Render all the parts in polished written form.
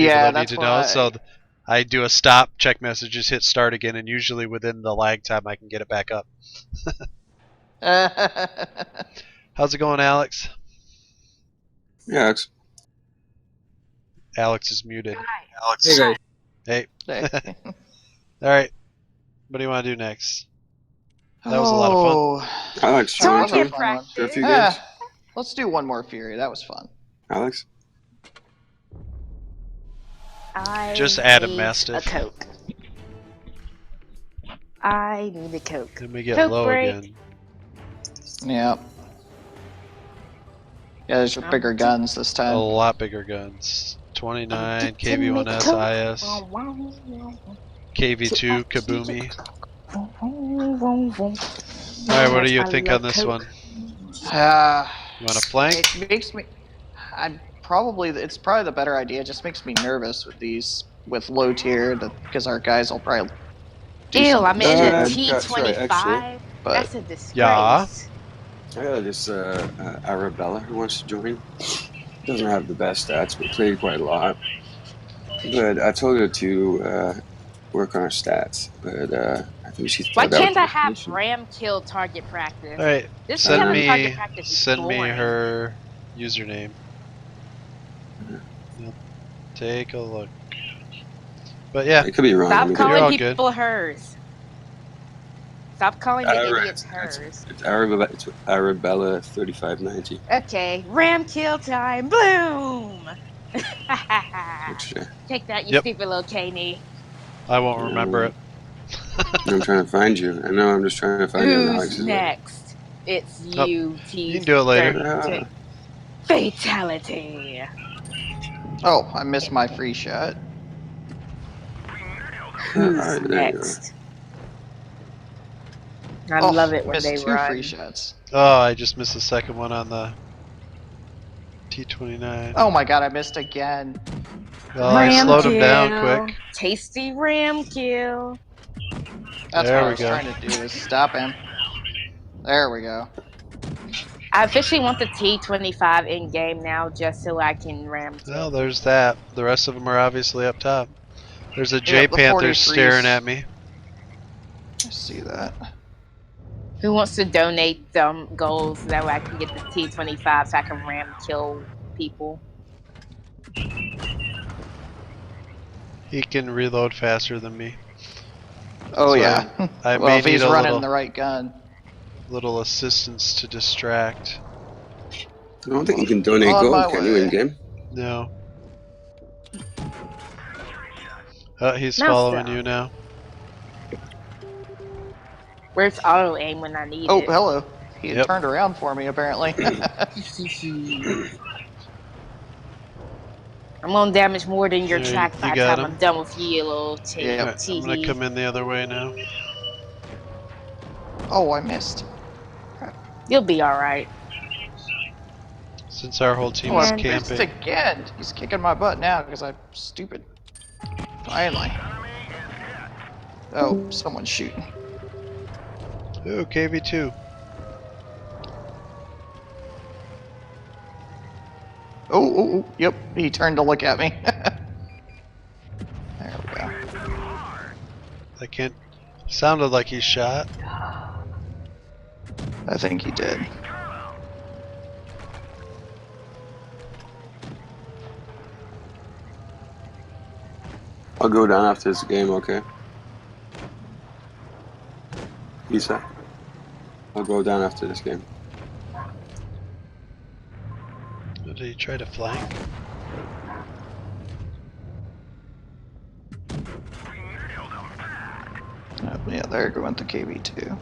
people Yeah, that need that's to know. why. So I do a stop, check messages, hit start again, and usually within the lag time I can get it back up. How's it going, Alex? Yeah, it's, Alex is muted. Alex. Hey guys. Hey. Hey. All right. What do you want to do next? That was a lot of fun. I like That was a Fury fun one. for a few games. Let's do one more Fury. That was fun. Alex? Just add a need Mastiff. a Coke. I need a Coke. Then we get Coke low break. again. Yeah. Yeah, there's bigger guns this A time. lot bigger guns. 29, Addicted to make KV1S, Coke. IS, KV2, Kaboomy. Alright, what do you think on this one? You want to flank? It makes me. It's probably the better idea. It just makes me nervous with these with low tier because our guys will probably. Ew, I'm in a that's right, T25. actually. That's a disgrace. Yeah. I got this Arabella who wants to join. Doesn't have the best stats, but played quite a lot. But I told her to work on her stats, but I think she Why thought that can't was I have motivation. ram kill target practice? Alright, This send kind of me target practice is boring. her username. Yep. Take a look. But yeah, I could be wrong. Stop You're calling all people hers. Stop calling the idiots hers. It's Arabella 3590. Okay, ram kill time. Boom! Which, Take that, you Yep. stupid little K-knee. I won't remember it. I'm trying to find you. I know. I'm just trying to find you. On Who's Alex's next? It's Oh, you, you can do it later. Fatality. Oh, I missed my free shot. Who's Alright, there you go. next? I love it when missed they two run. free shots. Oh, I just missed the second one on the T29. Oh my god, I missed again. Well, I Ram slowed him kill. down quick. Tasty ram kill. That's There what I we was go. trying to do, is stop him. There we go. I officially want the T25 in game now just so I can ram kill. Well, there's that. The rest of them are obviously up top. There's a J Yep, the Panther 43s. staring at me. I see that. Who wants to donate some goals so that way I can get the T25 so I can ram kill people? He can reload faster than me. Oh So yeah. I well, may if he's need a running the right gun. little assistance to distract. I don't think you can donate On my gold, can you, way. in game? No. He's No, following sir. you now. Where's auto aim when I need Oh, it? hello. He had Yep. turned around for me, apparently. I'm gonna damage more than your There, track you by the got time him. I'm done with you, little Yeah. Alright, I'm gonna come in the other way now. Oh, I missed. You'll be alright. Since our whole team Oh, is I missed camping. again. He's kicking my butt now because I'm stupid. Finally. Oh, someone's shooting. Ooh, KV2. Oh, yep. He turned to look at me. There we go. I can't. Sounded like he shot. I think he did. I'll go down after this game, okay? Lisa? I'll go down after this game. Did he try to flank? Yeah, there went the KV2.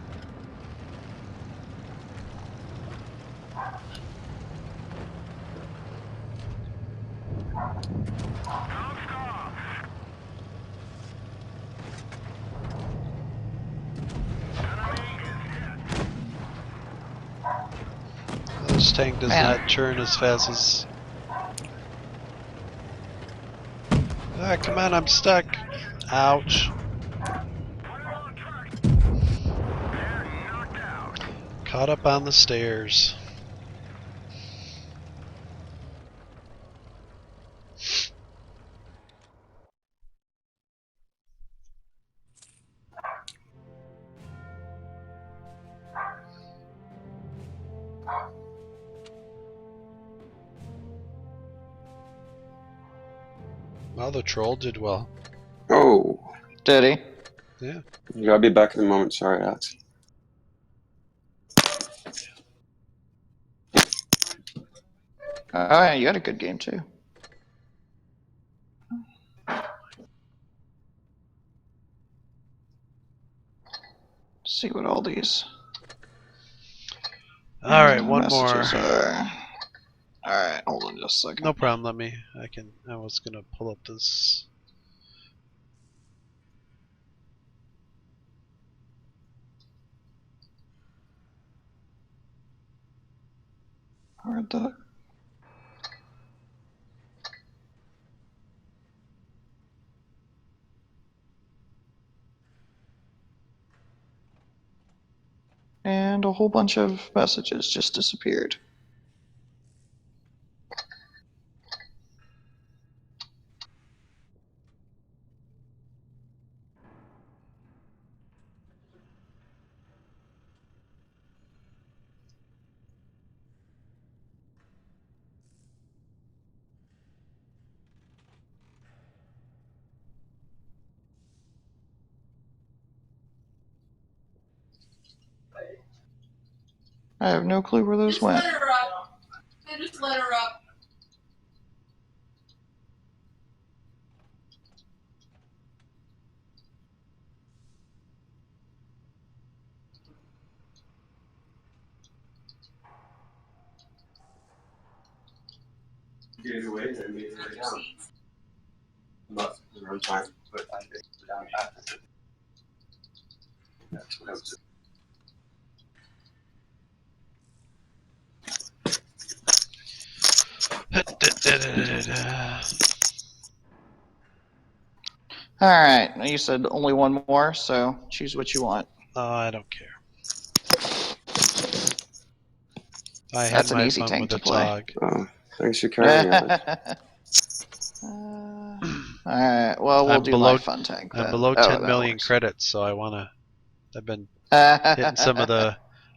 This tank does Man. not churn as fast as. Ah, come on, I'm stuck. Ouch. Caught up on the stairs. Well, the troll did well. Oh, Did he? Yeah. yeah, I'll be back in a moment. Sorry, Alex. Oh, yeah, you had a good game too. See what all these All right, one more. messages are. All right, hold on just a second. No problem. Let me. I was gonna pull up this. Where'd the... And a whole bunch of messages just disappeared. I have no clue where those went. Just let her up. Just let her up. Get it away, then made it down. Not the wrong time, but I did it down after. That's what I was. All right, now you said only one more, so choose what you want. I don't care. I had That's an my easy fun tank with to the play. dog. Oh, thanks for carrying it. Alright, well, we'll I'm do below- my fun tank then. I'm below Oh, 10 that million works. credits, so I've been hitting some of the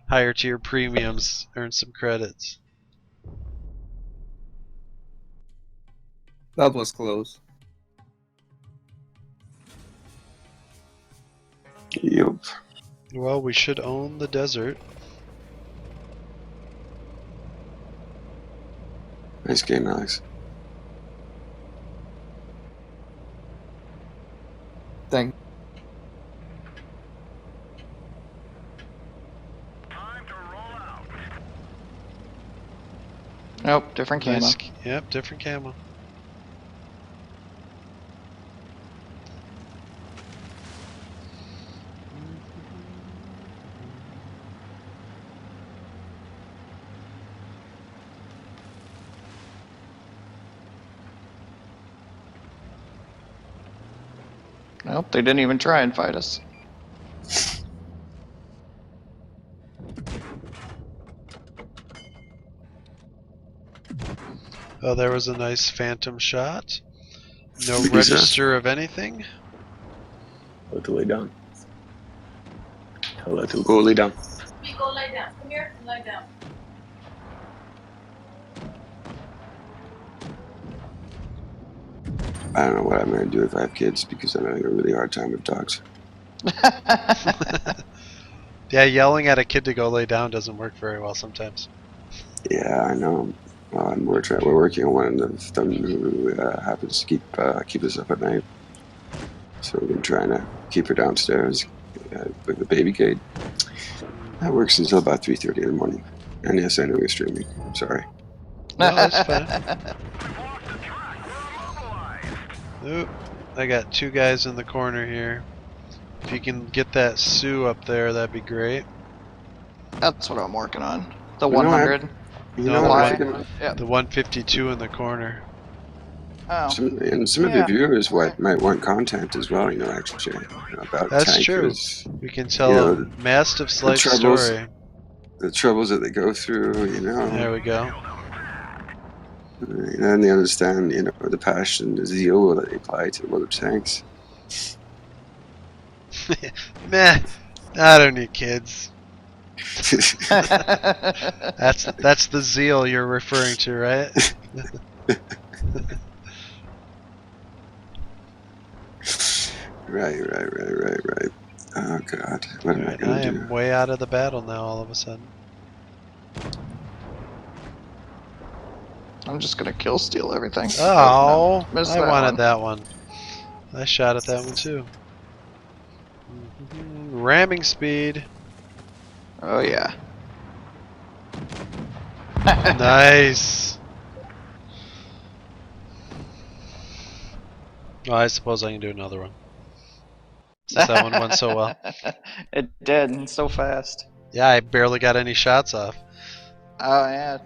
higher tier premiums, earn some credits. That was close. Yep. Well, we should own the desert. Nice game, Alex. Thank. Nope, different camo. Nice, yep, different camo. Nope, they didn't even try and fight us. Oh, there was a nice phantom shot. No Because, register of anything. Hello to lay down. Hello to go lay down. Me, go lie down. Come here and lie down. I don't know what I'm going to do if I have kids because I'm having a really hard time with dogs. Yeah, yelling at a kid to go lay down doesn't work very well sometimes. Yeah, I know. We're working on one of them who happens to keep us up at night. So we've been trying to keep her downstairs with the baby gate. That works until about 3:30 in the morning. And yes, I know you're streaming. I'm sorry. No, that's fine. Oop, I got two guys in the corner here. If you can get that Sioux up there, that'd be great. That's what I'm working on. The You know, 100. You No, know, the I one- think Yeah. The 152 in the corner. Oh. some of the Yeah. viewers Alright. might want content as well. Actually, about That's tankers. We can tell know, a Mastiff's life troubles. story. The troubles that they go through. There we go. And they understand. The passion, the zeal that they apply to the world of tanks. Meh, I don't need kids. That's the zeal you're referring to, right? Right. Oh god, what am I Alright, gonna I do? am way out of the battle now all of a sudden. I'm just gonna kill steal everything. Oh, no. Missed I that wanted one. that one. I shot at that one too. Ramming speed. Oh yeah. Nice. Oh, I suppose I can do another one. Since that one went so well. It did, and so fast. Yeah, I barely got any shots off. Oh yeah.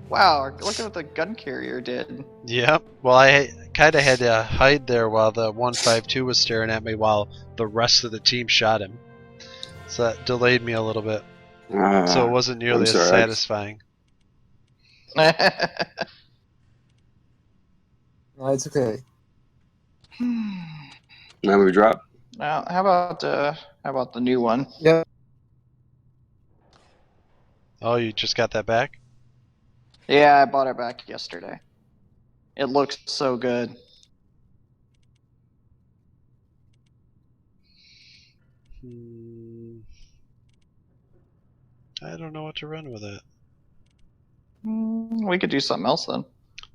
Wow, look at what the gun carrier did. Yep. Well, I kind of had to hide there while the 152 was staring at me while the rest of the team shot him. So that delayed me a little bit. So it wasn't I'm nearly as sorry. satisfying. No, it's okay. Now we drop. Now, how about the new one? Yeah. Oh, you just got that back? Yeah, I bought it back yesterday. It looks so good. I don't know what to run with it. We could do something else then.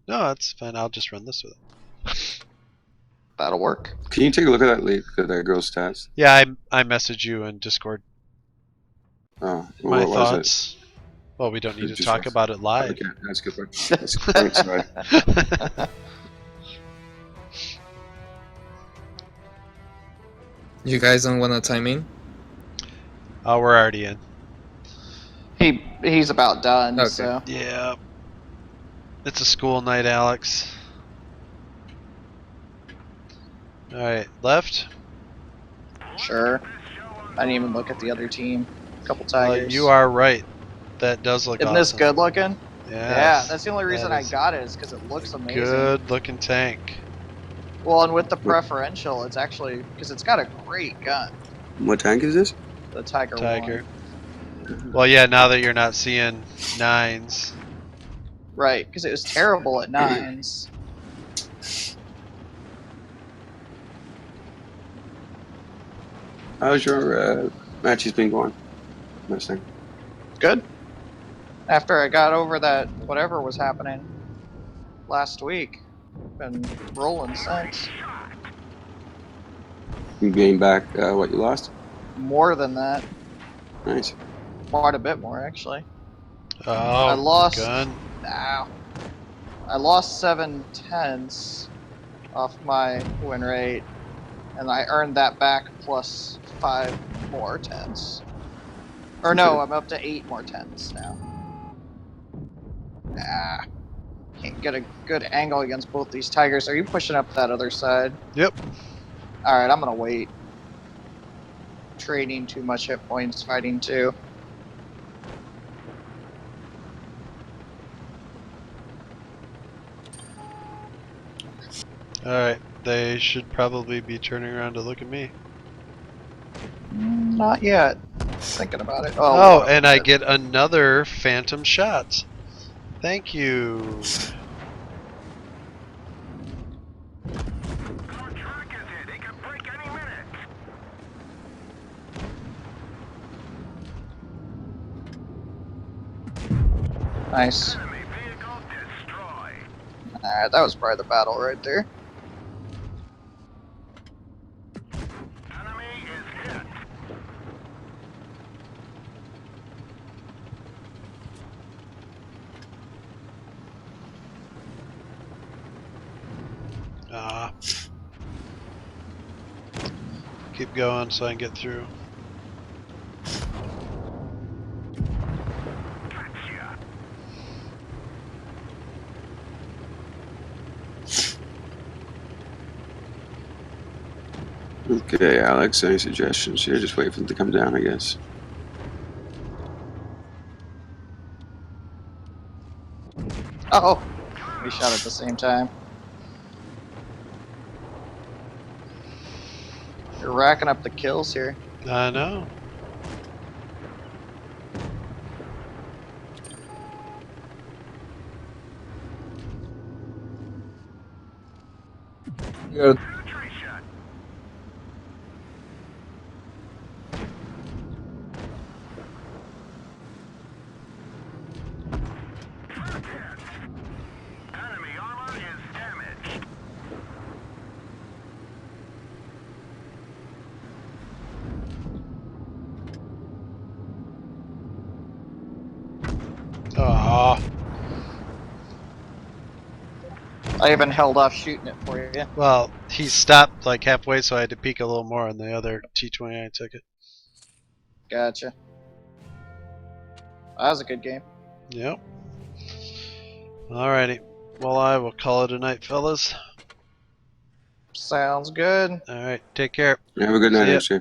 No, that's fine. I'll just run this with it. That'll work. Can you take a look at that girl's stats? Yeah, I messaged you in Discord. Oh, well, My what was it? thoughts. Well, we don't need to Just talk was- about it live. Okay, that's good. That's good. Sorry. You guys don't wanna time in? Oh, we're already in. He's about done. Okay. So Yeah. It's a school night, Alex. Alright, left. sure. I didn't even look at the other team. A couple tigers. You are right. That does look Isn't awesome. this good looking? Yeah, Yes, that's the only reason that I is got it is because it looks amazing. Good looking tank. Well, and with the preferential, it's actually because it's got a great gun. What tank is this? The Tiger. Tiger. 1. Well, yeah, now that you're not seeing nines. Right, because it was terrible at nines. How's your matches been going? Mustang. Good. After I got over that whatever was happening last week, been rolling since. You gained back what you lost? More than that, Nice. quite a bit more actually. Oh, I lost. gun. Ow. I lost 7/10 off my win rate, and I earned that back plus 5 more tens. Or no, I'm up to 8 more tens now. Ah, can't get a good angle against both these tigers. Are you pushing up that other side? Yep. Alright, I'm gonna wait. Trading too much hit points, fighting too. Alright, they should probably be turning around to look at me. Not yet. Thinking about it. Oh, and I get another phantom shot. Thank you. Nice. Alright, that was probably the battle right there. Keep going so I can get through. Okay, Alex, any suggestions here? Just wait for them to come down, I guess. Oh! We shot at the same time. You're racking up the kills here. I know. You're Aw. I even held off shooting it for you. Well, he stopped like halfway, so I had to peek a little more on the other T-29 ticket. Gotcha. That was a good game. Yep. Alrighty. Well, I will call it a night, fellas. Sounds good. Alright, take care. Have a good night, See ya. actually.